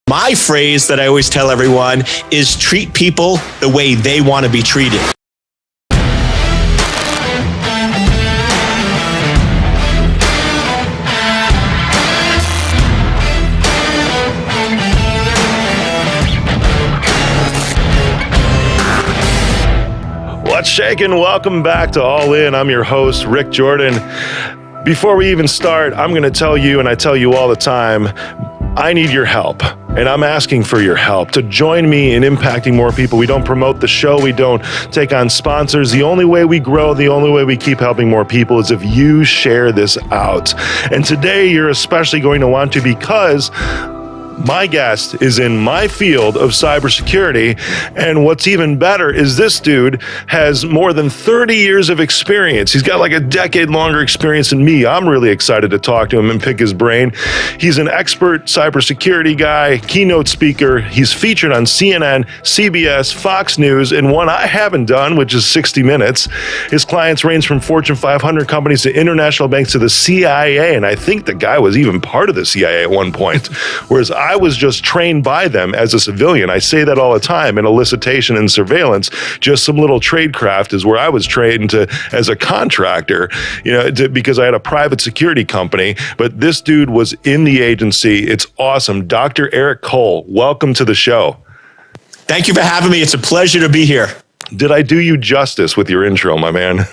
My phrase that I always tell everyone is treat people the way they want to be treated. What's shaking? Welcome back to All In. I'm your host, Rick Jordan. Before we even start, I'm going to tell you, and I tell you all the time, I need your help, and I'm asking for your help to join me in impacting more people. We don't promote the show. We don't take on sponsors. The only way we grow, the only way we keep helping more people is if you share this out. And today you're especially going to want to, because my guest is in my field of cybersecurity, and what's even better is this dude has more than 30 years of experience. He's got like a decade longer experience than me. I'm really excited to talk to him and pick his brain. He's an expert cybersecurity guy, keynote speaker. He's featured on CNN, CBS, Fox News, and one I haven't done, which is 60 Minutes. His clients range from Fortune 500 companies to international banks to the CIA, and I think the guy was even part of the CIA at one point, whereas I was just trained by them as a civilian. I say that all the time in elicitation and surveillance. Just some little tradecraft is where I was trained to as a contractor, because I had a private security company. But this dude was in the agency. It's awesome. Dr. Eric Cole, welcome to the show. Thank you for having me. It's a pleasure to be here. Did I do you justice with your intro, my man?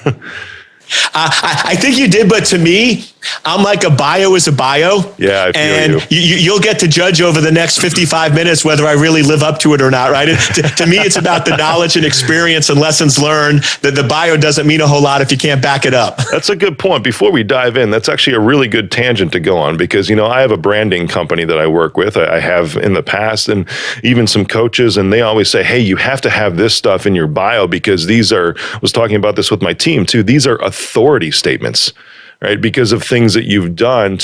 I think you did, but to me, I'm like a bio is a bio. Yeah, I feel and you'll get to judge over the next 55 minutes whether I really live up to it or not, right? To me, it's about the knowledge and experience and lessons learned. That the bio doesn't mean a whole lot if you can't back it up. That's a good point. Before we dive in, that's actually a really good tangent to go on, because, I have a branding company that I work with. I have in the past, and even some coaches, and they always say, hey, you have to have this stuff in your bio, because I was talking about this with my team too, these are authority statements, right? Because of things that you've done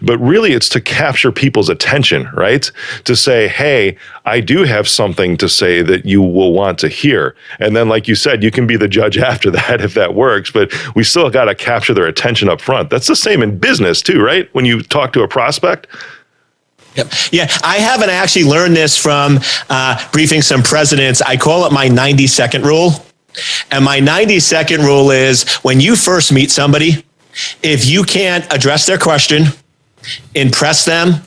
but really it's to capture people's attention, right? To say, hey, I do have something to say that you will want to hear. And then, like you said, you can be the judge after that if that works, but we still got to capture their attention up front. That's the same in business too, right? When you talk to a prospect. Yep. Yeah, I haven't actually learned this from briefing some presidents. I call it my 90-second rule. And my 90-second rule is, when you first meet somebody, if you can't address their question, impress them,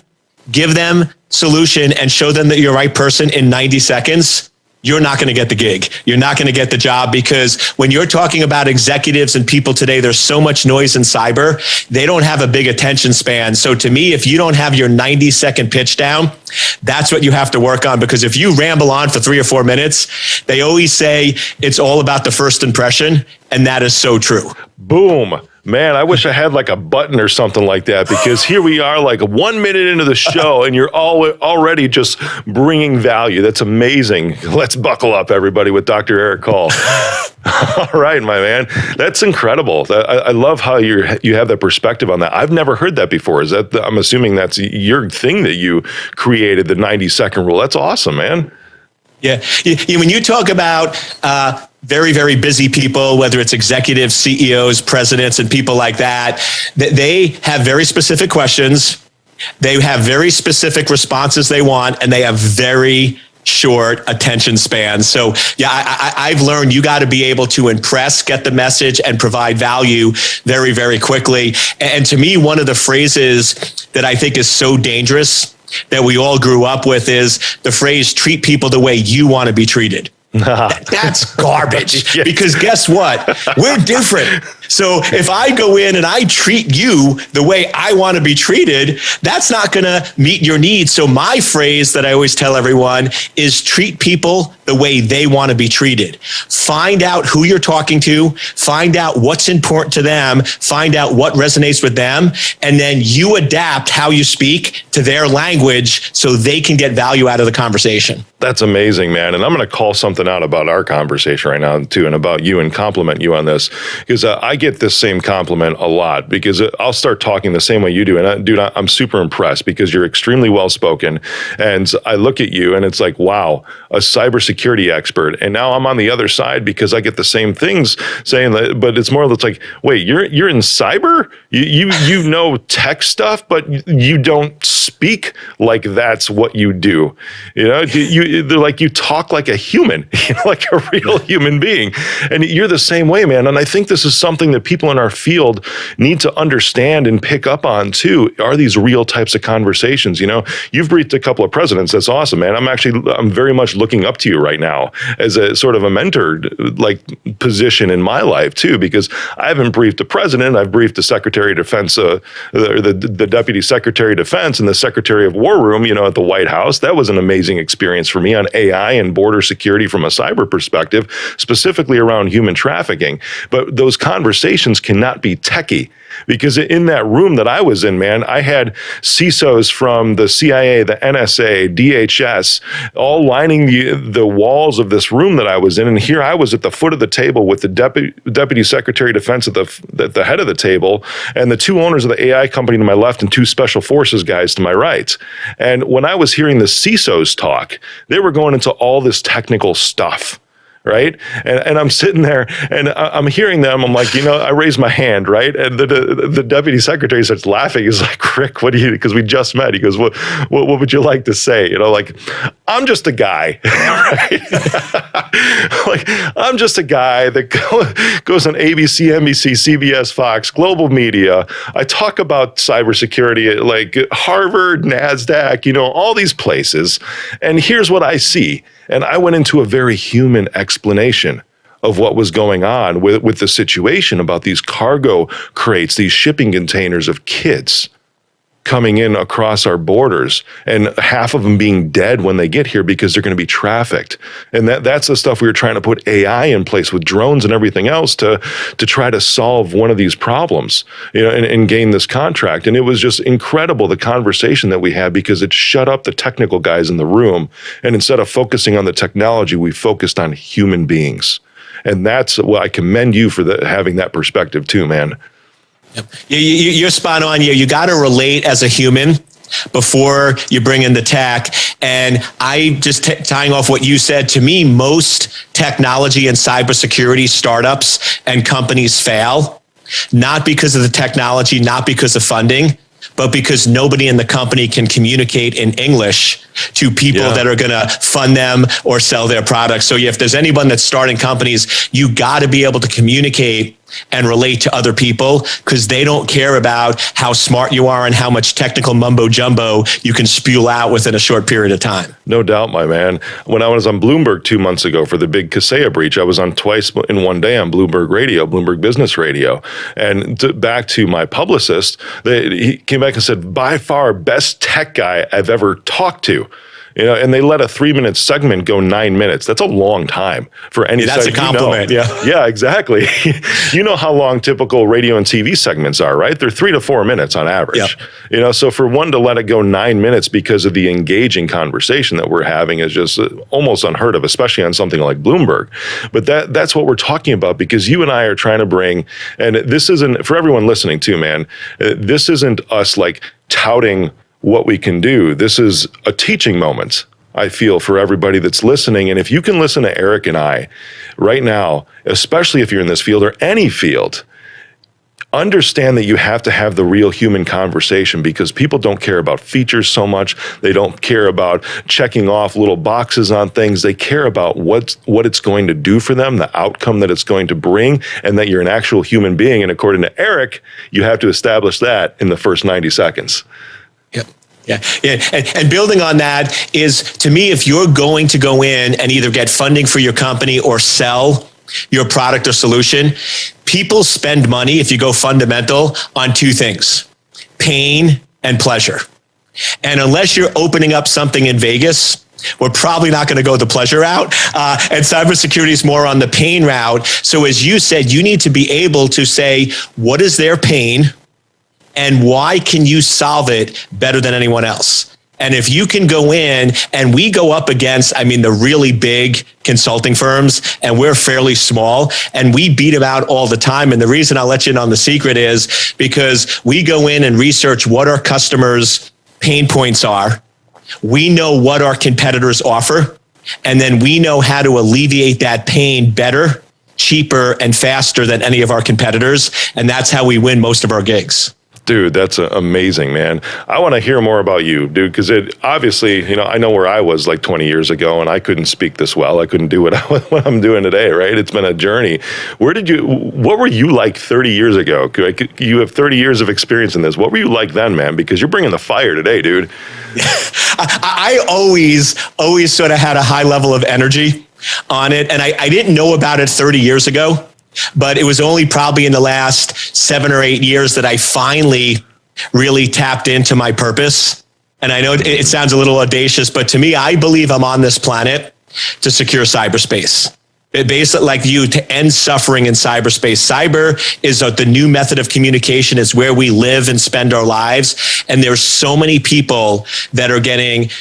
give them solution, and show them that you're the right person in 90 seconds, you're not going to get the gig. You're not going to get the job, because when you're talking about executives and people today, there's so much noise in cyber, they don't have a big attention span. So to me, if you don't have your 90-second pitch down, that's what you have to work on, because if you ramble on for 3 or 4 minutes, they always say it's all about the first impression. And that is so true. Boom. Man, I wish I had like a button or something like that, because here we are like 1 minute into the show and you're already just bringing value. That's amazing. Let's buckle up, everybody, with Dr. Eric Cole. All right, my man. That's incredible. I love how you have that perspective on that. I've never heard that before. I'm assuming that's your thing that you created, the 90-second rule. That's awesome, man. Yeah. When you talk about very, very busy people, whether it's executives, CEOs, presidents, and people like that, they have very specific questions. They have very specific responses they want, and they have very short attention spans. So yeah, I've learned you got to be able to impress, get the message, and provide value very, very quickly. And to me, one of the phrases that I think is so dangerous that we all grew up with is the phrase, treat people the way you want to be treated. That's garbage. Yeah. Because guess what? We're different. So if I go in and I treat you the way I want to be treated, that's not going to meet your needs. So my phrase that I always tell everyone is treat people the way they want to be treated. Find out who you're talking to, find out what's important to them, find out what resonates with them, and then you adapt how you speak to their language so they can get value out of the conversation. That's amazing, man. And I'm going to call something out about our conversation right now too, and about you, and compliment you on this, because I I get this same compliment a lot because I'll start talking the same way you do. And dude, I'm super impressed because you're extremely well spoken. And I look at you and it's like, wow, a cybersecurity expert. And now I'm on the other side because I get the same things saying that, but it's more, it's like, wait, you're in cyber? You know tech stuff, but you don't speak like that's what you do. They're like, you talk like a human, like a real human being. And you're the same way, man. And I think this is something that people in our field need to understand and pick up on too, are these real types of conversations. You've briefed a couple of presidents. That's awesome, man. I'm very much looking up to you right now as a sort of a mentor like position in my life too, because I haven't briefed the president. I've briefed the Secretary of Defense, the Deputy Secretary of Defense and the Secretary of War Room, at the White House. That was an amazing experience for me on AI and border security from a cyber perspective, specifically around human trafficking. But those conversations cannot be techie. Because in that room that I was in, man, I had CISOs from the CIA, the NSA, DHS, all lining the walls of this room that I was in. And here I was at the foot of the table with the Deputy Secretary of Defense at the head of the table, and the two owners of the AI company to my left and two special forces guys to my right. And when I was hearing the CISOs talk, they were going into all this technical stuff. Right. And I'm sitting there and I'm hearing them. I'm like, I raise my hand. Right. And the deputy secretary starts laughing. He's like, Rick, what do you, because we just met. He goes, what would you like to say? Like, I'm just a guy. Right. Like, I'm just a guy that goes on ABC, NBC, CBS, Fox, global media. I talk about cybersecurity at like Harvard, NASDAQ, all these places. And here's what I see. And I went into a very human explanation of what was going on with the situation about these cargo crates, these shipping containers of kids coming in across our borders, and half of them being dead when they get here because they're going to be trafficked. And that's the stuff we were trying to put AI in place with drones and everything else to try to solve one of these problems, and gain this contract. And it was just incredible, the conversation that we had, because it shut up the technical guys in the room. And instead of focusing on the technology, we focused on human beings. And that's what I commend you for having that perspective too, man. Yep. You're spot on. You got to relate as a human before you bring in the tech. And I just tying off what you said, to me, most technology and cybersecurity startups and companies fail, not because of the technology, not because of funding, but because nobody in the company can communicate in English to people that are going to fund them or sell their products. So if there's anyone that's starting companies, you got to be able to communicate and relate to other people, because they don't care about how smart you are and how much technical mumbo jumbo you can spew out within a short period of time. No doubt, my man. When I was on Bloomberg 2 months ago for the big Kaseya breach, I was on twice in one day on Bloomberg Radio, Bloomberg Business Radio. And back to my publicist, he came back and said, by far best tech guy I've ever talked to. And they let a 3-minute segment go 9 minutes. That's a long time for any. That's a compliment. Yeah, exactly. You know how long typical radio and TV segments are, right? They're 3 to 4 minutes on average. Yep. So for one to let it go 9 minutes because of the engaging conversation that we're having is just almost unheard of, especially on something like Bloomberg. But that's what we're talking about, because you and I are trying to bring, and this isn't, for everyone listening too, man, this isn't us like touting what we can do. This is a teaching moment, I feel, for everybody that's listening. And if you can listen to Eric and I right now, especially if you're in this field or any field, understand that you have to have the real human conversation, because people don't care about features so much. They don't care about checking off little boxes on things. They care about what it's going to do for them, the outcome that it's going to bring, and that you're an actual human being. And according to Eric, you have to establish that in the first 90 seconds. Yeah. And building on that is, to me, if you're going to go in and either get funding for your company or sell your product or solution, people spend money, if you go fundamental, on two things: pain and pleasure. And unless you're opening up something in Vegas, we're probably not going to go the pleasure route. And cybersecurity is more on the pain route. So as you said, you need to be able to say, what is their pain? And why can you solve it better than anyone else? And if you can go in, and we go up against, the really big consulting firms, and we're fairly small, and we beat them out all the time. And the reason I'll let you in on the secret is because we go in and research what our customers' pain points are. We know what our competitors offer, and then we know how to alleviate that pain better, cheaper, and faster than any of our competitors. And that's how we win most of our gigs. Dude, that's amazing, man. I want to hear more about you, dude, because it obviously, I know where I was like 20 years ago, and I couldn't speak this well. I couldn't do what I'm doing today, right? It's been a journey. What were you like 30 years ago? You have 30 years of experience in this. What were you like then, man? Because you're bringing the fire today, dude. I always sort of had a high level of energy on it, and I didn't know about it 30 years ago. But it was only probably in the last 7 or 8 years that I finally really tapped into my purpose. And I know it sounds a little audacious, but to me, I believe I'm on this planet to secure cyberspace. Basically, like you, to end suffering in cyberspace. Cyber is the new method of communication. It's where we live and spend our lives. And there's so many people that are getting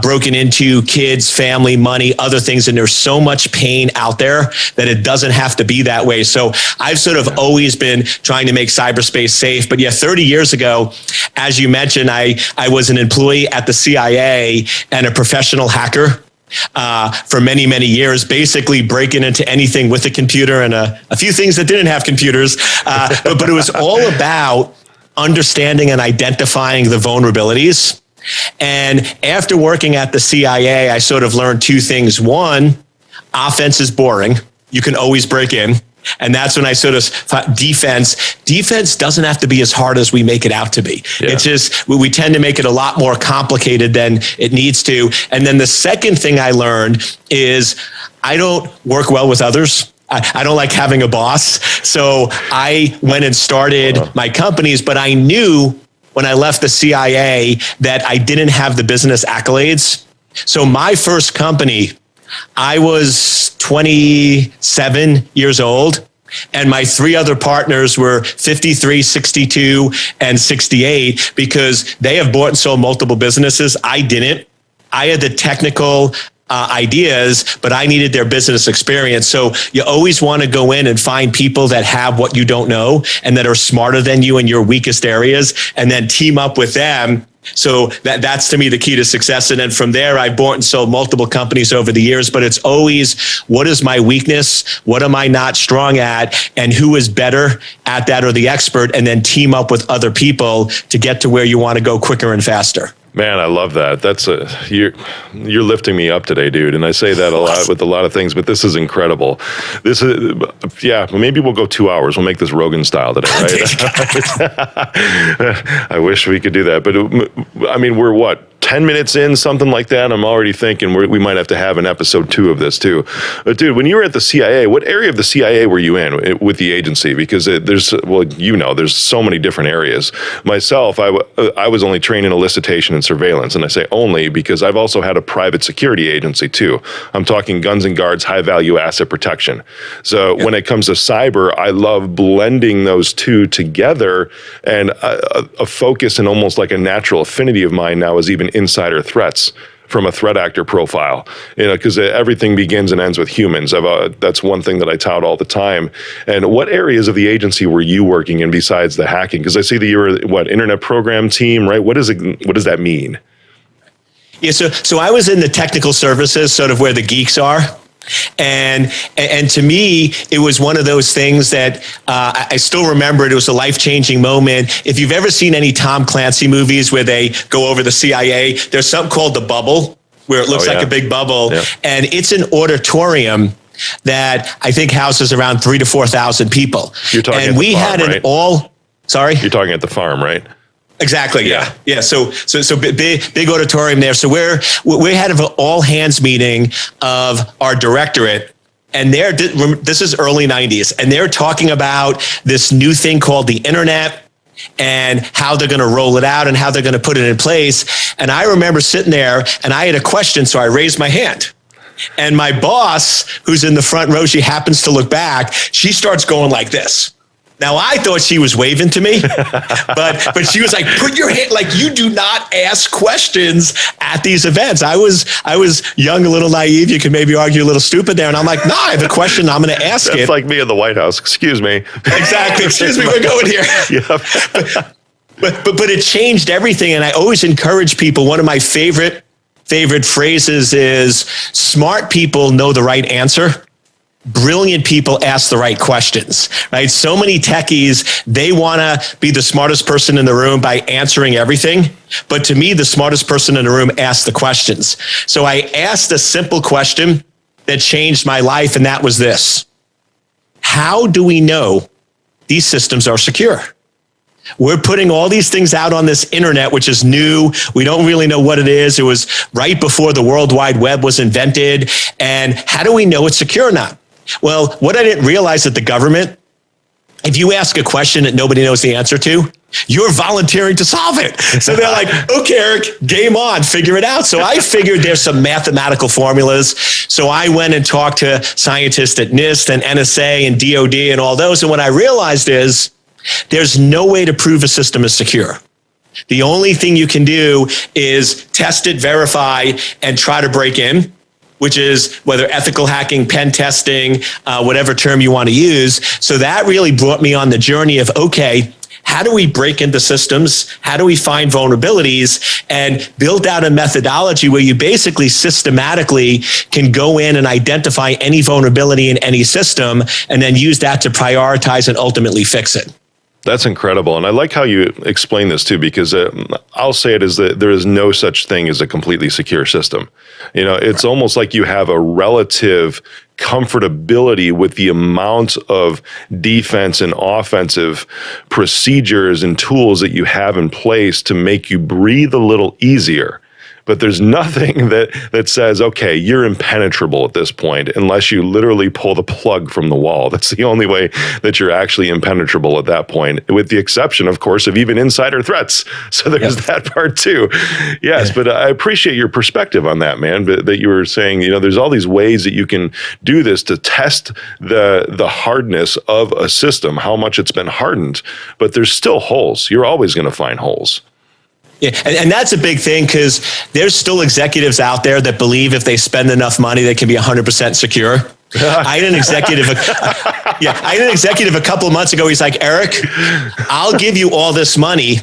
broken into, kids, family, money, other things. And there's so much pain out there that it doesn't have to be that way. So I've sort of always been trying to make cyberspace safe. But yeah, 30 years ago, as you mentioned, I was an employee at the CIA and a professional hacker for many, many years, basically breaking into anything with a computer and a few things that didn't have computers. But it was all about understanding and identifying the vulnerabilities. And after working at the CIA, I sort of learned two things. One, offense is boring. You can always break in. And that's when I sort of thought defense doesn't have to be as hard as we make it out to be. Yeah. It's just, we tend to make it a lot more complicated than it needs to. And then the second thing I learned is I don't work well with others. I don't like having a boss. So I went and started my companies, but I knew when I left the CIA that I didn't have the business accolades. So my first company, I was 27 years old, and my three other partners were 53, 62, and 68 because they have bought and sold multiple businesses. I didn't. I had the technical ideas, but I needed their business experience. So you always want to go in and find people that have what you don't know and that are smarter than you in your weakest areas, and then team up with them. So that's to me the key to success. And then from there, I bought and sold multiple companies over the years, but it's always, what is my weakness? What am I not strong at? And who is better at that, or the expert? And then team up with other people to get to where you want to go quicker and faster. Man, I love that. You're lifting me up today, dude. And I say that a lot with a lot of things, but this is incredible. This is, maybe we'll go 2 hours. We'll make this Rogan style today, right? I wish we could do that. But we're what? 10 minutes in, something like that. I'm already thinking we might have to have an episode 2 of this too. But dude, when you were at the CIA, what area of the CIA were you in with the agency? Because there's so many different areas. Myself, I was only trained in elicitation and surveillance. And I say only because I've also had a private security agency too. I'm talking guns and guards, high value asset protection. So when it comes to cyber, I love blending those two together, and a focus and almost like a natural affinity of mine now is even insider threats from a threat actor profile, because everything begins and ends with humans. That's one thing that I tout all the time. And what areas of the agency were you working in besides the hacking? Because I see that you were internet program team, right? What does that mean? Yeah, so I was in the technical services, sort of where the geeks are. And to me, it was one of those things that I still remember. It was a life-changing moment. If you've ever seen any Tom Clancy movies where they go over the CIA, there's something called the bubble, where it looks like a big bubble. Yeah. And it's an auditorium that I think houses around 3,000 to 4,000 people. You're talking and at we the farm, had right? You're talking at the farm, right? Exactly. Yeah. So big auditorium there. So we had an all hands meeting of our directorate, and this is early 90s, and they're talking about this new thing called the internet and how they're going to roll it out and how they're going to put it in place. And I remember sitting there, and I had a question, so I raised my hand. And my boss, who's in the front row, she happens to look back. She starts going like this. Now I thought she was waving to me, but she was like, "Put your hand." Like, you do not ask questions at these events. I was young, a little naive. You could maybe argue a little stupid there, and I'm like, "No, I have a question. I'm going to ask it." That's like me in the White House. Excuse me. Exactly. Excuse me. We're going here. Yep. But it changed everything, and I always encourage people. One of my favorite phrases is, "Smart people know the right answer. Brilliant people ask the right questions," right? So many techies, they want to be the smartest person in the room by answering everything. But to me, the smartest person in the room asks the questions. So I asked a simple question that changed my life, and that was this: how do we know these systems are secure? We're putting all these things out on this internet, which is new. We don't really know what it is. It was right before the World Wide Web was invented. And how do we know it's secure or not? Well, what I didn't realize that the government, if you ask a question that nobody knows the answer to, you're volunteering to solve it. So they're like, "Okay, Eric, game on, figure it out." So I figured there's some mathematical formulas. So I went and talked to scientists at NIST and NSA and DOD and all those. And what I realized is there's no way to prove a system is secure. The only thing you can do is test it, verify, and try to break in, which is whether ethical hacking, pen testing, whatever term you want to use. So that really brought me on the journey of, okay, how do we break into systems? How do we find vulnerabilities and build out a methodology where you basically systematically can go in and identify any vulnerability in any system and then use that to prioritize and ultimately fix it? That's incredible. And I like how you explain this too, because I'll say it is that there is no such thing as a completely secure system. You know, it's almost like you have a relative comfortability with the amount of defense and offensive procedures and tools that you have in place to make you breathe a little easier. But there's nothing that says, okay, you're impenetrable at this point, unless you literally pull the plug from the wall. That's the only way that you're actually impenetrable at that point, with the exception, of course, of even insider threats. So there's that part too. Yes, but I appreciate your perspective on that, man, that you were saying, you know, there's all these ways that you can do this to test the hardness of a system, how much it's been hardened, but there's still holes. You're always going to find holes. Yeah, and that's a big thing, because there's still executives out there that believe if they spend enough money, they can be 100% secure. I had an executive, a couple of months ago. He's like, "Eric, I'll give you all this money,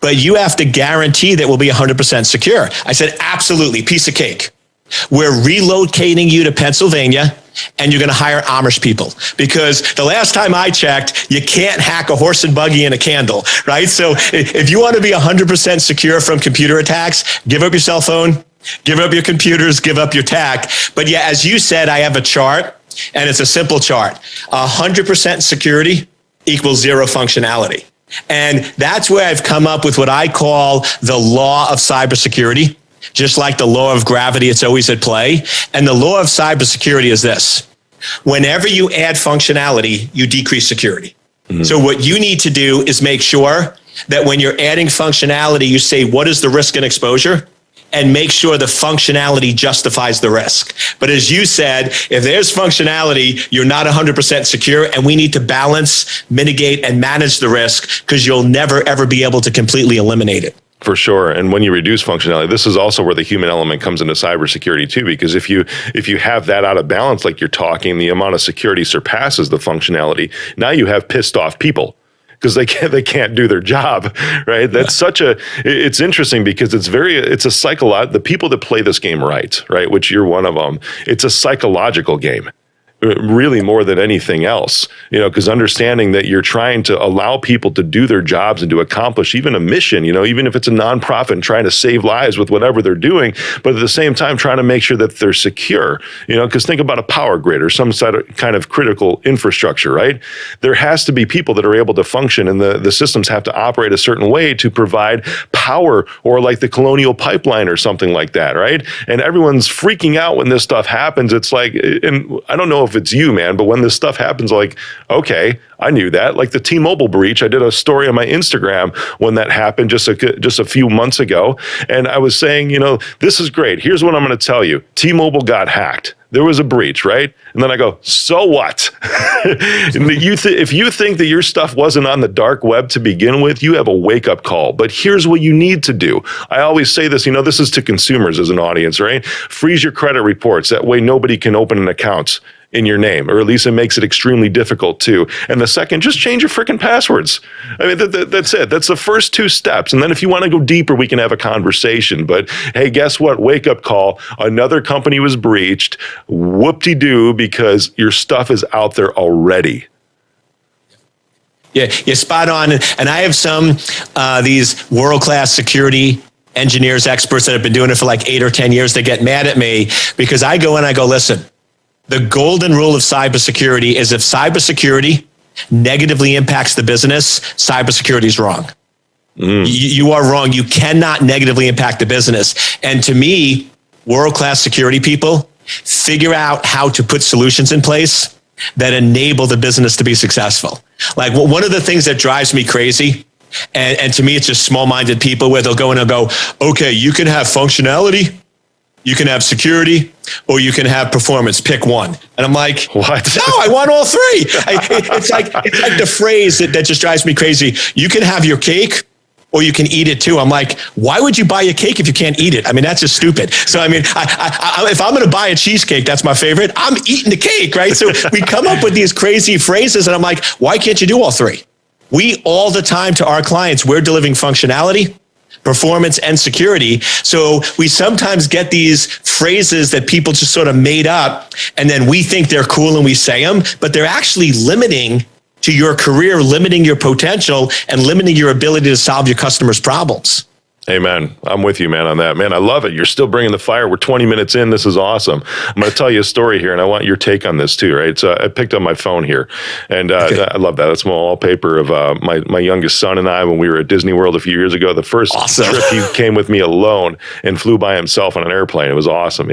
but you have to guarantee that we'll be 100% secure." I said, "Absolutely, piece of cake. We're relocating you to Pennsylvania, and you're going to hire Amish people, because the last time I checked, you can't hack a horse and buggy and a candle," right? So if you want to be 100% secure from computer attacks, give up your cell phone, give up your computers, give up your tech. But yeah, as you said, I have a chart, and it's a simple chart. 100% security equals zero functionality. And that's where I've come up with what I call the law of cybersecurity. Just like the law of gravity, it's always at play. And the law of cybersecurity is this: whenever you add functionality, you decrease security. Mm-hmm. So what you need to do is make sure that when you're adding functionality, you say, what is the risk and exposure? And make sure the functionality justifies the risk. But as you said, if there's functionality, you're not 100% secure, and we need to balance, mitigate, and manage the risk, because you'll never, ever be able to completely eliminate it. For sure. And when you reduce functionality, this is also where the human element comes into cybersecurity too, because if you have that out of balance, like you're talking, the amount of security surpasses the functionality. Now you have pissed off people because they can't do their job, right? That's it's interesting, because it's a psychological, the people that play this game right, which you're one of them, it's a psychological game. Really more than anything else, because understanding that you're trying to allow people to do their jobs and to accomplish even a mission, even if it's a nonprofit, and trying to save lives with whatever they're doing, but at the same time trying to make sure that they're secure, because think about a power grid or some kind of critical infrastructure, right? There has to be people that are able to function, and the systems have to operate a certain way to provide power, or like the Colonial Pipeline or something like that, right? And everyone's freaking out when this stuff happens. It's like, and I don't know if it's you, man, but when this stuff happens, like, okay, I knew that. Like the T-Mobile breach, I did a story on my Instagram when that happened just a few months ago, and I was saying, this is great. Here's what I'm going to tell you. T-Mobile got hacked. there was a breach, right? And then I go, so what? And if you think that your stuff wasn't on the dark web to begin with, you have a wake-up call. But here's what you need to do. I always say this, this is to consumers as an audience, right? Freeze your credit reports. That way nobody can open an account in your name, or at least it makes it extremely difficult too. And the second, just change your freaking passwords. I mean, that's it. That's the first 2 steps. And then if you want to go deeper, we can have a conversation. But hey, guess what? Wake up call. Another company was breached. Whoop-de-doo, because your stuff is out there already. Yeah, you're spot on. And I have some these world-class security engineers, experts that have been doing it for like 8 or 10 years. They get mad at me because I go and I go, listen, the golden rule of cybersecurity is if cybersecurity negatively impacts the business, cybersecurity is wrong. You are wrong. You cannot negatively impact the business. And to me, world-class security people figure out how to put solutions in place that enable the business to be successful. Like one of the things that drives me crazy, and to me, it's just small-minded people where they'll go in and go, okay, you can have functionality, you can have security, or you can have performance. Pick one. And I'm like, what? No, I want all 3. It's like the phrase that just drives me crazy. You can have your cake, or you can eat it too. I'm like, why would you buy a cake if you can't eat it? I mean, that's just stupid. So, I mean, if I'm going to buy a cheesecake, that's my favorite, I'm eating the cake, right? So we come up with these crazy phrases, and I'm like, why can't you do all 3? We all the time to our clients, we're delivering functionality, performance, and security. So we sometimes get these phrases that people just sort of made up, and then we think they're cool and we say them, but they're actually limiting to your career, limiting your potential, and limiting your ability to solve your customers' problems. Amen. I'm with you, man, on that. Man, I love it. You're still bringing the fire. We're 20 minutes in. This is awesome. I'm going to tell you a story here, and I want your take on this too, right? So I picked up my phone here, and okay. I love that. That's my wallpaper of my youngest son and I when we were at Disney World a few years ago. The first trip, he came with me alone and flew by himself on an airplane. It was awesome.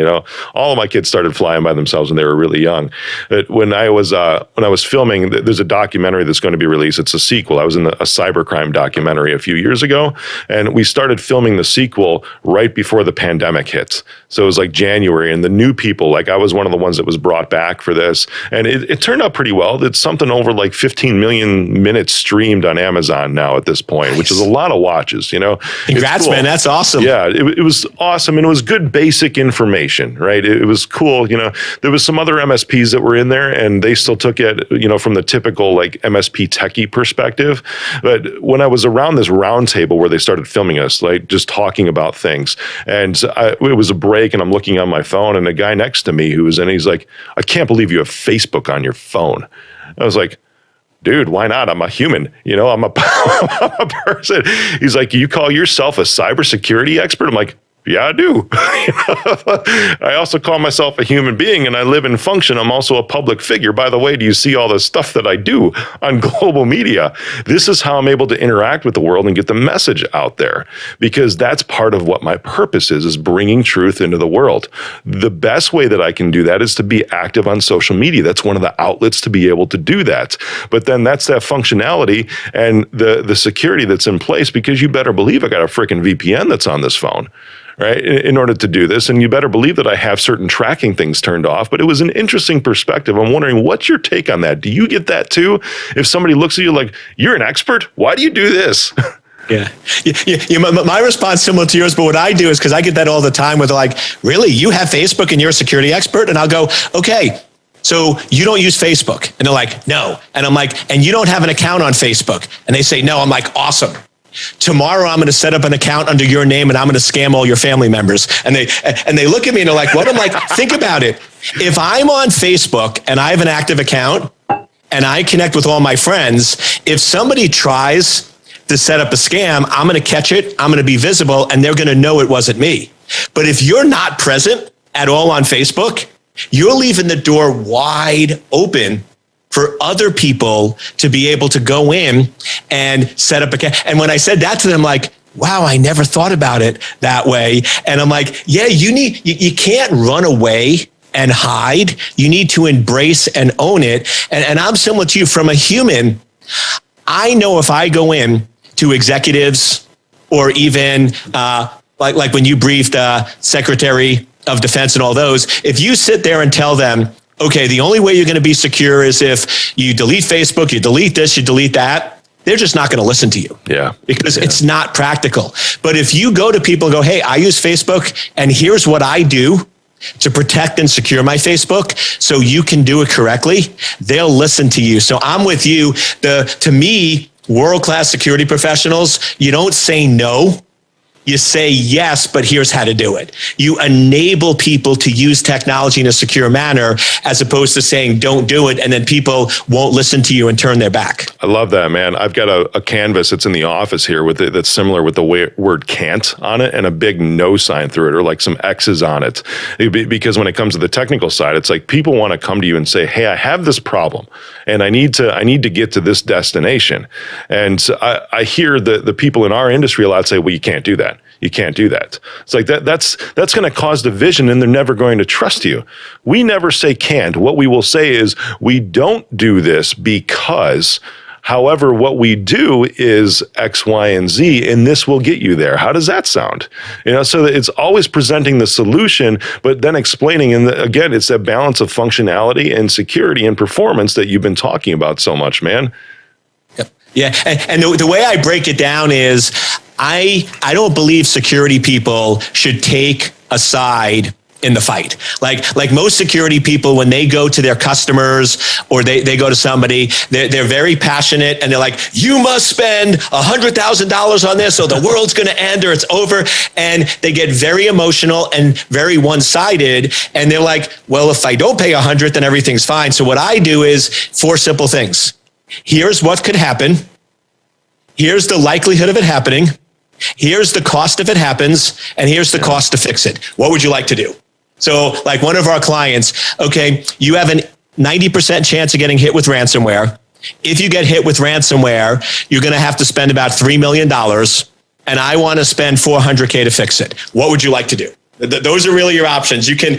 All of my kids started flying by themselves when they were really young. But when I was filming, there's a documentary that's going to be released. It's a sequel. I was in a cybercrime documentary a few years ago, and we started filming the sequel right before the pandemic hit. So it was like January, and the new people, like I was one of the ones that was brought back for this. And it turned out pretty well. It's something over like 15 million minutes streamed on Amazon now at this point, which is a lot of watches, Congrats, cool. Man. That's awesome. Yeah, it was awesome. And it was good basic information, right? It was cool. There was some other MSPs that were in there, and they still took it, from the typical like MSP techie perspective. But when I was around this round table where they started filming us, like just talking about things, and it was a break, and I'm looking on my phone, and a guy next to me who was in, he's like, I can't believe you have Facebook on your phone. I was like, dude, why not? I'm a human, I'm a person. He's like, you call yourself a cybersecurity expert? I'm like, yeah, I do. I also call myself a human being, and I live and function. I'm also a public figure. By the way, do you see all the stuff that I do on global media? This is how I'm able to interact with the world and get the message out there, because that's part of what my purpose is bringing truth into the world. The best way that I can do that is to be active on social media. That's one of the outlets to be able to do that. But then that's that functionality and the security that's in place, because you better believe I got a freaking VPN that's on this phone, right, in order to do this. And you better believe that I have certain tracking things turned off. But it was an interesting perspective. I'm wondering, what's your take on that? Do you get that too? If somebody looks at you like, you're an expert, why do you do this? Yeah. My response similar to yours, but what I do is, because I get that all the time, where they're like, really, you have Facebook and you're a security expert? And I'll go, okay, so you don't use Facebook? And they're like, no. And I'm like, and you don't have an account on Facebook? And they say, no. I'm like, awesome. Tomorrow I'm going to set up an account under your name, and I'm going to scam all your family members. And they look at me and they're like, what? I'm like, think about it. If I'm on Facebook and I have an active account and I connect with all my friends, if somebody tries to set up a scam, I'm going to catch it, I'm going to be visible, and they're going to know it wasn't me. But if you're not present at all on Facebook, you're leaving the door wide open for other people to be able to go in and set up a. And when I said that to them, like, wow, I never thought about it that way. And I'm like, yeah, you can't run away and hide. You need to embrace and own it. And I'm similar to you. From a human, I know if I go in to executives, or even like when you briefed Secretary of defense and all those, if you sit there and tell them, okay, the only way you're going to be secure is if you delete Facebook, you delete this, you delete that, they're just not going to listen to you. Yeah. Because it's not practical. But if you go to people and go, hey, I use Facebook and here's what I do to protect and secure my Facebook so you can do it correctly, they'll listen to you. So I'm with you. To me, world-class security professionals, you don't say no. You say yes, but here's how to do it. You enable people to use technology in a secure manner as opposed to saying don't do it, and then people won't listen to you and turn their back. I love that, man. I've got a canvas that's in the office here with it that's similar with the word can't on it and a big no sign through it, or like some X's on it. Because when it comes to the technical side, it's like people want to come to you and say, hey, I have this problem and I need to get to this destination. And I hear the people in our industry a lot say, well, you can't do that. You can't do that. It's like that's going to cause division and they're never going to trust you. We never say can't. What we will say is we don't do this because, however, what we do is X, Y, and Z, and this will get you there. How does that sound? So that it's always presenting the solution, but then explaining, and again, it's that balance of functionality and security and performance that you've been talking about so much, man. Yeah, and the way I break it down is I don't believe security people should take a side in the fight. Like most security people, when they go to their customers or they go to somebody, they're very passionate and they're like, you must spend $100,000 on this or the world's going to end or it's over. And they get very emotional and very one-sided. And they're like, well, if I don't pay 100, then everything's fine. So what I do is 4 simple things. Here's what could happen. Here's the likelihood of it happening. Here's the cost if it happens. And here's the cost to fix it. What would you like to do? So like one of our clients, okay, you have a 90% chance of getting hit with ransomware. If you get hit with ransomware, you're going to have to spend about $3 million. And I want to spend $400K to fix it. What would you like to do? Those are really your options. You can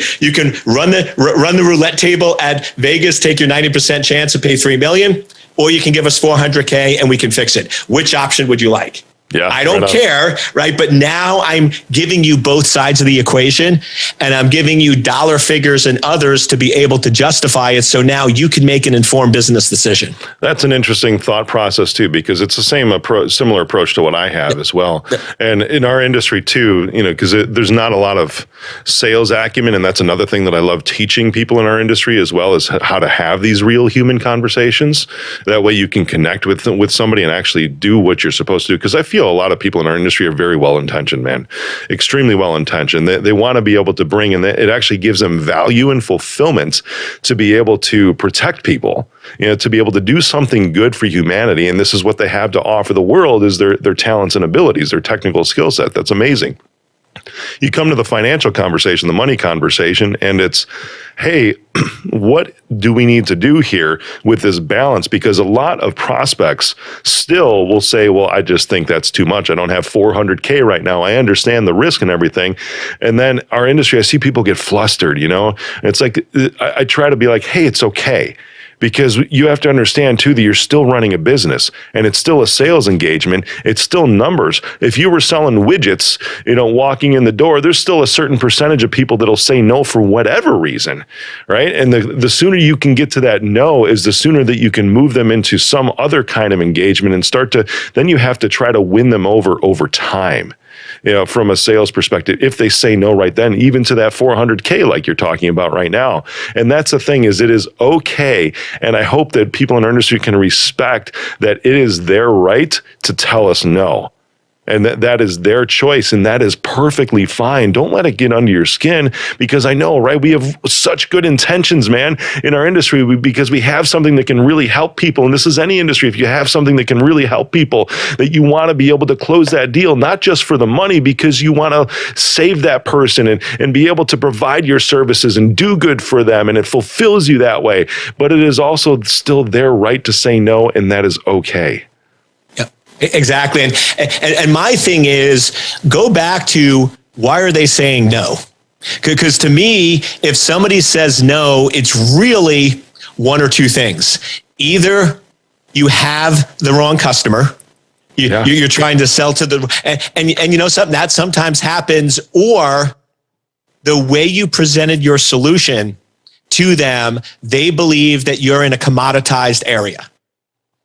run the roulette table at Vegas, take your 90% chance and pay $3 million. Or you can give us $400K and we can fix it. Which option would you like? Yeah, I don't care, right? But now I'm giving you both sides of the equation and I'm giving you dollar figures and others to be able to justify it. So now you can make an informed business decision. That's an interesting thought process too, because it's the similar approach to what I have as well. And in our industry too, because there's not a lot of sales acumen. And that's another thing that I love teaching people in our industry as well, is how to have these real human conversations. That way you can connect with somebody and actually do what you're supposed to do. Because I feel a lot of people in our industry are very well-intentioned, man, extremely well-intentioned. They want to be able to bring, and it actually gives them value and fulfillment to be able to protect people, to be able to do something good for humanity. And this is what they have to offer the world, is their talents and abilities, their technical skill set. That's amazing. You come to the financial conversation, the money conversation, and it's, hey, what do we need to do here with this balance? Because a lot of prospects still will say, well, I just think that's too much. I don't have $400K right now. I understand the risk and everything. And then our industry, I see people get flustered, It's like, I try to be like, hey, it's okay. Because you have to understand, too, that you're still running a business and it's still a sales engagement. It's still numbers. If you were selling widgets, walking in the door, there's still a certain percentage of people that'll say no for whatever reason, right? And the sooner you can get to that no is the sooner that you can move them into some other kind of engagement and then you have to try to win them over time. From a sales perspective, if they say no right then, even to that $400K like you're talking about right now. And that's the thing, is it is okay. And I hope that people in our industry can respect that it is their right to tell us no. And that is their choice, and that is perfectly fine. Don't let it get under your skin, because I know, right? We have such good intentions, man, in our industry, because we have something that can really help people. And this is any industry. If you have something that can really help people, that you want to be able to close that deal, not just for the money, because you want to save that person and be able to provide your services and do good for them. And it fulfills you that way. But it is also still their right to say no, and that is okay. Exactly. And my thing is, go back to, why are they saying no? Because to me, if somebody says no, it's really one or two things. Either you have the wrong customer, you're trying to sell to and something that sometimes happens, or the way you presented your solution to them, they believe that you're in a commoditized area.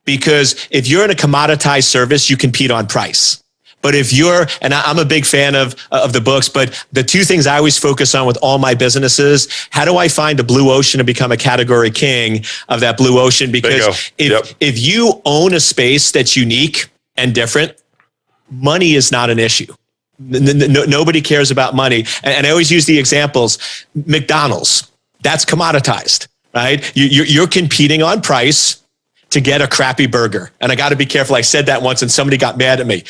Because if you're in a commoditized service, you compete on price. But if you're, and I'm a big fan of the books, but the two things I always focus on with all my businesses, how do I find a blue ocean and become a category king of that blue ocean? Because if you own a space that's unique and different, money is not an issue. Nobody cares about money. And I always use the examples, McDonald's, that's commoditized, right? You're competing on price to get a crappy burger. And I got to be careful. I said that once and somebody got mad at me.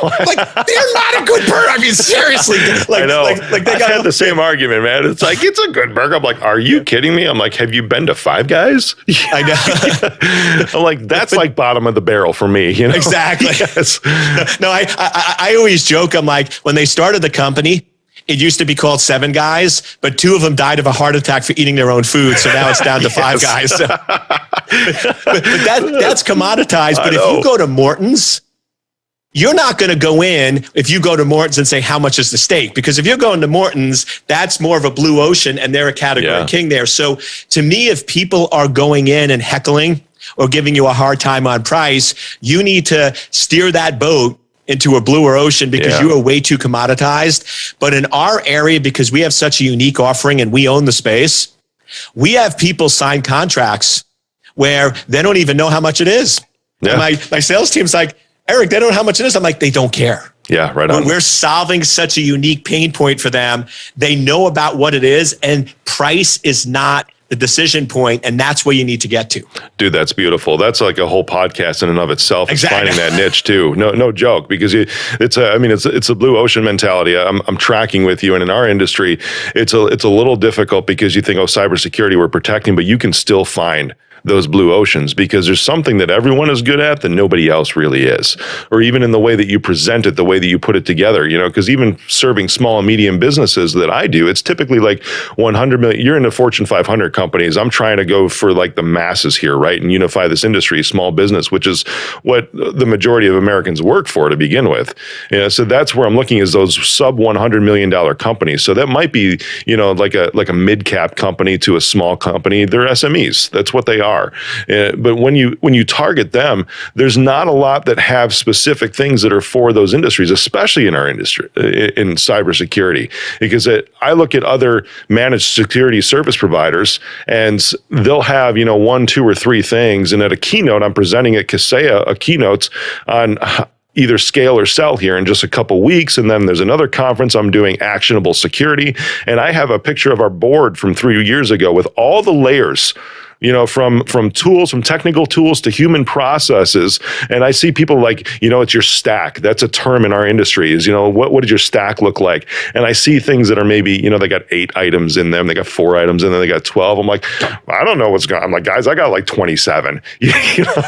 Like, they're not a good burger. I mean, seriously. I know. Like they had the same argument, man. It's like, it's a good burger. I'm like, are you kidding me? I'm like, have you been to Five Guys? I know. I'm like, that's like bottom of the barrel for me. You know? Exactly. Yes. No, I always joke. I'm like, when they started the company, it used to be called Seven Guys, but two of them died of a heart attack for eating their own food. So now it's down to Five Guys. So, but that's commoditized. But if you go to Morton's, you're not going to go in if you go to Morton's and say, how much is the steak? Because if you're going to Morton's, that's more of a blue ocean and they're a category king there. So to me, if people are going in and heckling or giving you a hard time on price, you need to steer that boat into a bluer ocean because you are way too commoditized. But in our area, because we have such a unique offering and we own the space, we have people sign contracts where they don't even know how much it is. Yeah. And my sales team's like, Eric, they don't know how much it is. I'm like, they don't care. Yeah, right on. We're solving such a unique pain point for them. They know about what it is, and price is not the decision point, and that's where you need to get to. Dude, that's beautiful. That's like a whole podcast in and of itself. Exactly. Finding that niche too. No joke, because it's a blue ocean mentality. I'm tracking with you, and in our industry, it's a little difficult because you think, oh, cybersecurity we're protecting, but you can still find those blue oceans because there's something that everyone is good at that nobody else really is, or even in the way that you present it, the way that you put it together, you know, because even serving small and medium businesses that I do, it's typically like 100 million. You're in the Fortune 500 companies. I'm trying to go for like the masses here, right? And unify this industry, small business, which is what the majority of Americans work for to begin with. You know, so that's where I'm looking is those sub $100 million companies. So that might be, you know, like a mid cap company to a small company. They're SMEs. That's what they are. But when you target them, there's not a lot that have specific things that are for those industries, especially in our industry, in cybersecurity. Because I look at other managed security service providers, and they'll have, you know, 1, 2, or 3 things. And at a keynote, I'm presenting at Kaseya a keynote on either scale or sell here in just a couple weeks. And then there's another conference I'm doing actionable security. And I have a picture of our board from 3 years ago with all the layers, you know, from tools, from technical tools to human processes. And I see people like, you know, it's your stack. That's a term in our industry is, you know, what did your stack look like? And I see things that are maybe, you know, they got 8 items in them. They got 4 items in them. They got 12. I'm like, I don't know what's going on. I'm like, guys, I got like 27, you know,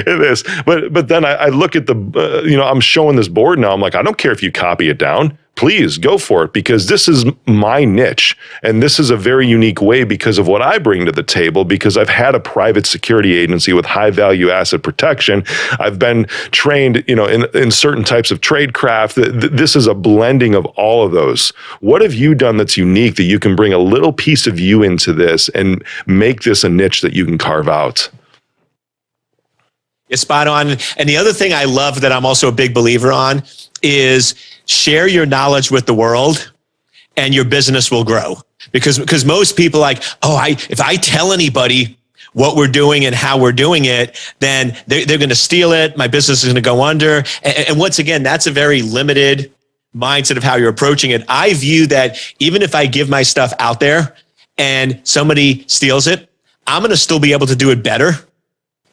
in this. But then I look at the, you know, I'm showing this board now. I'm like, I don't care if you copy it down. Please go for it, because this is my niche. And this is a very unique way because of what I bring to the table, because I've had a private security agency with high value asset protection. I've been trained, you know, in certain types of tradecraft. This is a blending of all of those. What have you done that's unique that you can bring a little piece of you into this and make this a niche that you can carve out? You're spot on. And the other thing I love that I'm also a big believer on is share your knowledge with the world and your business will grow. Because most people like, if I tell anybody what we're doing and how we're doing it, then they're going to steal it. My business is going to go under. And once again, that's a very limited mindset of how you're approaching it. I view that even if I give my stuff out there and somebody steals it, I'm going to still be able to do it better.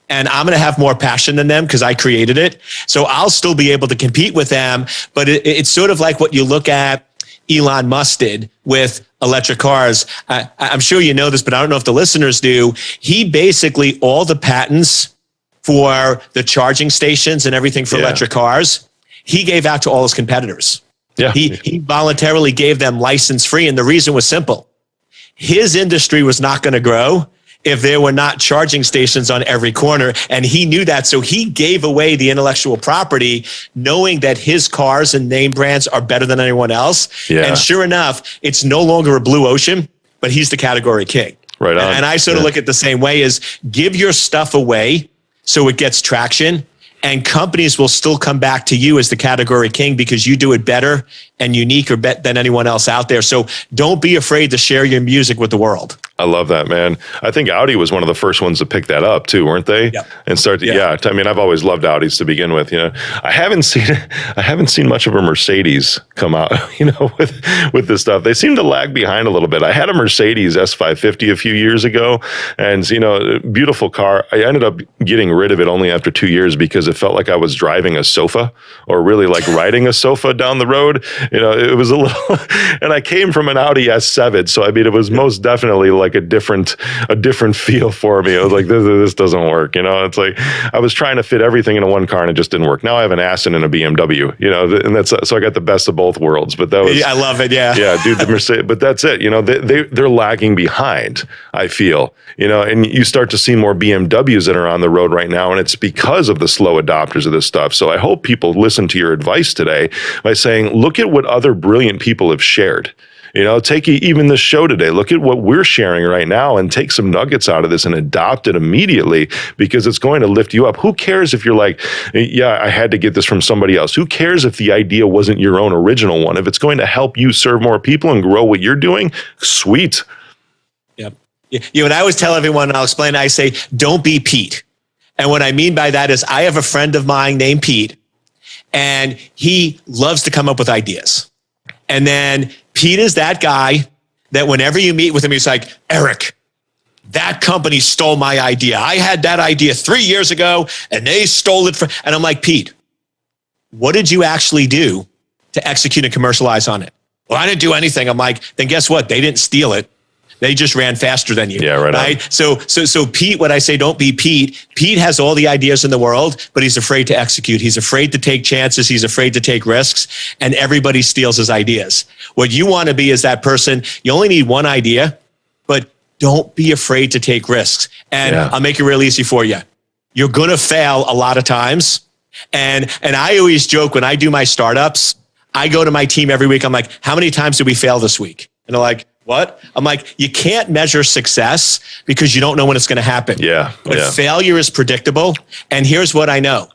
And I'm going to have more passion than them because I created it. So I'll still be able to compete with them. But it's sort of like what you look at Elon Musk did with electric cars. I'm sure you know this, but I don't know if the listeners do. He basically, all the patents for the charging stations and everything for electric cars, he gave out to all his competitors. Yeah. He voluntarily gave them license free. And the reason was simple. His industry was not going to grow if there were not charging stations on every corner. And he knew that. So he gave away the intellectual property, knowing that his cars and name brands are better than anyone else. Yeah. And sure enough, it's no longer a blue ocean, but he's the category king. Right on. And I sort of look at it the same way, is give your stuff away so it gets traction, and companies will still come back to you as the category king because you do it better and unique than anyone else out there. So don't be afraid to share your music with the world. I love that, man. I think Audi was one of the first ones to pick that up too, weren't they? Yep. And start to, I mean, I've always loved Audis to begin with. I haven't seen much of a Mercedes come out, with this stuff. They seem to lag behind a little bit. I had a Mercedes S550 a few years ago, and beautiful car. I ended up getting rid of it only after 2 years because it felt like I was driving a sofa, or really like riding a sofa down the road. It was a little, and I came from an Audi S7, so I mean, it was most definitely like a different feel for me. I was like, this doesn't work. It's like I was trying to fit everything into one car and it just didn't work. Now I have an Aston and a BMW, and that's, so I got the best of both worlds. But that was, I love it. Yeah. Yeah, dude, the Mercedes, but that's it. They're lagging behind, I feel, and you start to see more BMWs that are on the road right now. And it's because of the slow adopters of this stuff. So I hope people listen to your advice today by saying, look at what other brilliant people have shared. Take even this show today. Look at what we're sharing right now and take some nuggets out of this and adopt it immediately, because it's going to lift you up. Who cares if you're like, yeah, I had to get this from somebody else? Who cares if the idea wasn't your own original one? If it's going to help you serve more people and grow what you're doing, sweet. Yep. And I always tell everyone, and I'll explain, I say, don't be Pete. And what I mean by that is I have a friend of mine named Pete, and he loves to come up with ideas. And then Pete is that guy that whenever you meet with him, he's like, Eric, that company stole my idea. I had that idea 3 years ago and they stole it and I'm like, Pete, what did you actually do to execute and commercialize on it? Well, I didn't do anything. I'm like, then guess what? They didn't steal it. They just ran faster than you. Yeah, right. So Pete, when I say don't be Pete, Pete has all the ideas in the world, but he's afraid to execute. He's afraid to take chances. He's afraid to take risks, and everybody steals his ideas. What you want to be is that person. You only need one idea, but don't be afraid to take risks. And I'll make it real easy for you. You're going to fail a lot of times. And I always joke when I do my startups, I go to my team every week. I'm like, how many times did we fail this week? And they're like, what? I'm like, you can't measure success because you don't know when it's going to happen. Yeah. But failure is predictable. And here's what I know.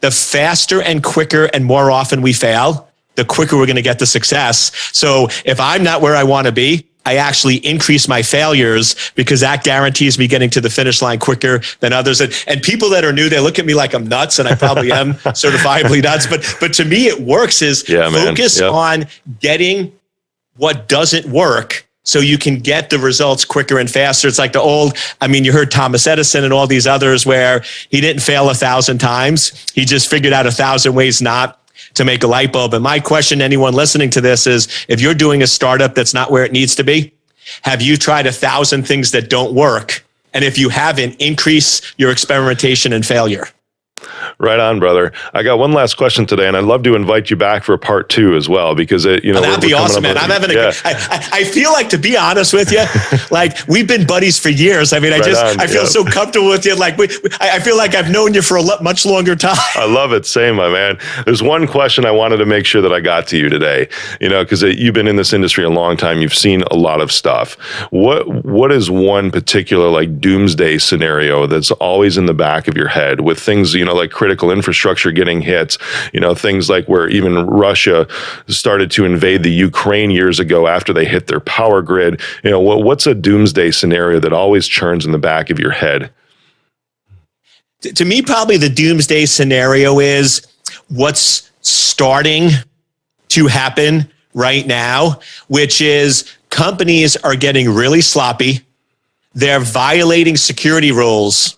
The faster and quicker and more often we fail, the quicker we're going to get to success. So if I'm not where I want to be, I actually increase my failures because that guarantees me getting to the finish line quicker than others. And people that are new, they look at me like I'm nuts, and I probably am certifiably nuts. But to me, it works is focus on getting what doesn't work so you can get the results quicker and faster. It's like the old, you heard Thomas Edison and all these others where he didn't fail 1,000 times. He just figured out 1,000 ways not to make a light bulb. And my question to anyone listening to this is, if you're doing a startup that's not where it needs to be, have you tried 1,000 things that don't work? And if you haven't, increase your experimentation and failure. Right on, brother. I got one last question today, and I'd love to invite you back for a part 2 as well, because that'd be awesome, man. I'm having I feel like, to be honest with you, like we've been buddies for years. I feel so comfortable with you. Like I feel like I've known you for a much longer time. I love it. Same, my man. There's one question I wanted to make sure that I got to you today, because you've been in this industry a long time. You've seen a lot of stuff. What is one particular like doomsday scenario that's always in the back of your head with things, like critical infrastructure getting hit, things like where even Russia started to invade the Ukraine years ago after they hit their power grid? What's a doomsday scenario that always churns in the back of your head? To me, probably the doomsday scenario is what's starting to happen right now, which is companies are getting really sloppy. They're violating security rules,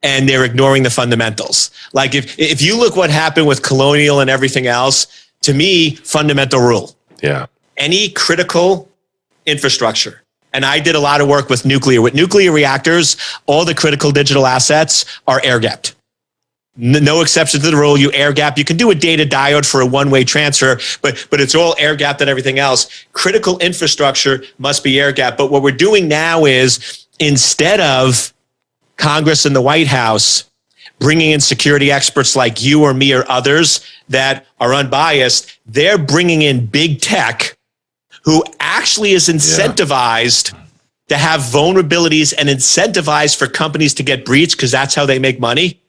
and they're ignoring the fundamentals. Like if you look what happened with Colonial and everything else, to me, fundamental rule. Yeah. Any critical infrastructure. And I did a lot of work with nuclear. With nuclear reactors, all the critical digital assets are air-gapped. No exception to the rule. You air gap. You can do a data diode for a one-way transfer, but it's all air gapped and everything else. Critical infrastructure must be air gapped. But what we're doing now is instead of Congress and the White House bringing in security experts like you or me or others that are unbiased, they're bringing in big tech who actually is incentivized to have vulnerabilities and incentivized for companies to get breached because that's how they make money.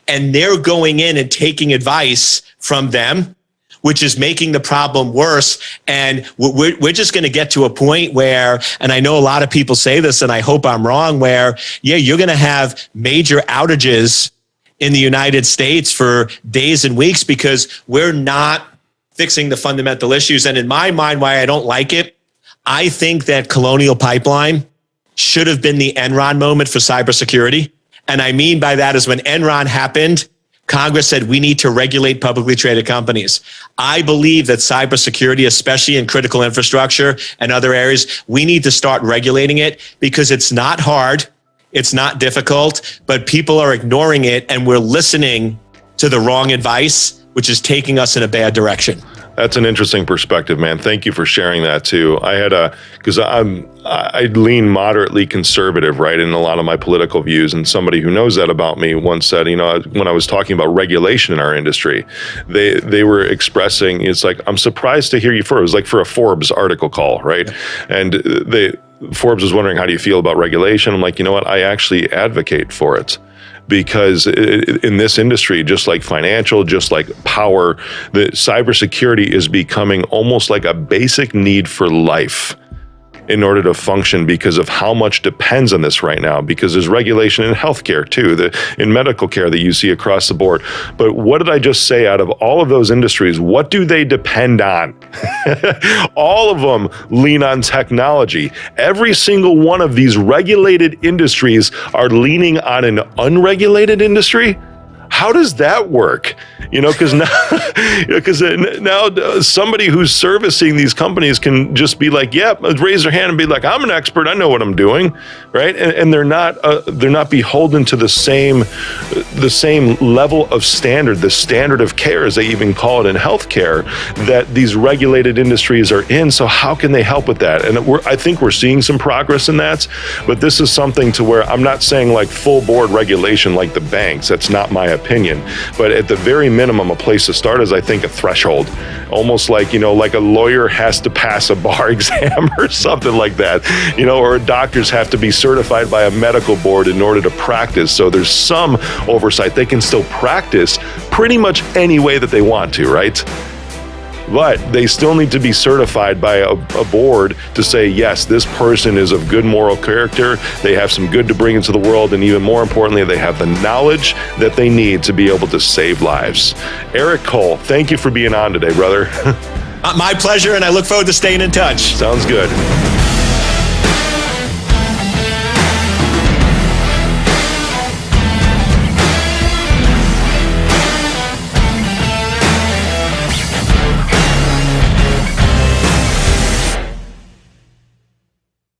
And they're going in and taking advice from them, which is making the problem worse. And we're just going to get to a point where, and I know a lot of people say this, and I hope I'm wrong, where, you're going to have major outages in the United States for days and weeks because we're not fixing the fundamental issues. And in my mind, why I don't like it, I think that Colonial Pipeline should have been the Enron moment for cybersecurity. And I mean by that is when Enron happened, Congress said we need to regulate publicly traded companies. I believe that cybersecurity, especially in critical infrastructure and other areas, we need to start regulating it because it's not hard. It's not difficult, but people are ignoring it and we're listening to the wrong advice, which is taking us in a bad direction. That's an interesting perspective, man. Thank you for sharing that too. Because I lean moderately conservative, right, in a lot of my political views. And somebody who knows that about me once said, when I was talking about regulation in our industry, they were expressing, it's like, I'm surprised to hear you it was like for a Forbes article call, right? And Forbes was wondering, how do you feel about regulation? I'm like, you know what? I actually advocate for it. Because in this industry, just like financial, just like power, the cybersecurity is becoming almost like a basic need for life in order to function because of how much depends on this right now, because there's regulation in healthcare too, in medical care that you see across the board. But what did I just say? Out of all of those industries, what do they depend on? All of them lean on technology. Every single one of these regulated industries are leaning on an unregulated industry. How does that work? Because now somebody who's servicing these companies can just be like, raise their hand and be like, I'm an expert. I know what I'm doing, right? And they're not beholden to the same level of standard, the standard of care, as they even call it in healthcare, that these regulated industries are in. So how can they help with that? And I think we're seeing some progress in that, but this is something to where I'm not saying like full board regulation like the banks. That's not my opinion, but at the very minimum, a place to start is, I think, a threshold, almost like, like a lawyer has to pass a bar exam or something like that, or doctors have to be certified by a medical board in order to practice. So there's some oversight. They can still practice pretty much any way that they want to, right? But they still need to be certified by a board to say, yes, this person is of good moral character, they have some good to bring into the world, and even more importantly, they have the knowledge that they need to be able to save lives. Eric Cole, thank you for being on today, brother. My pleasure, and I look forward to staying in touch. Sounds good.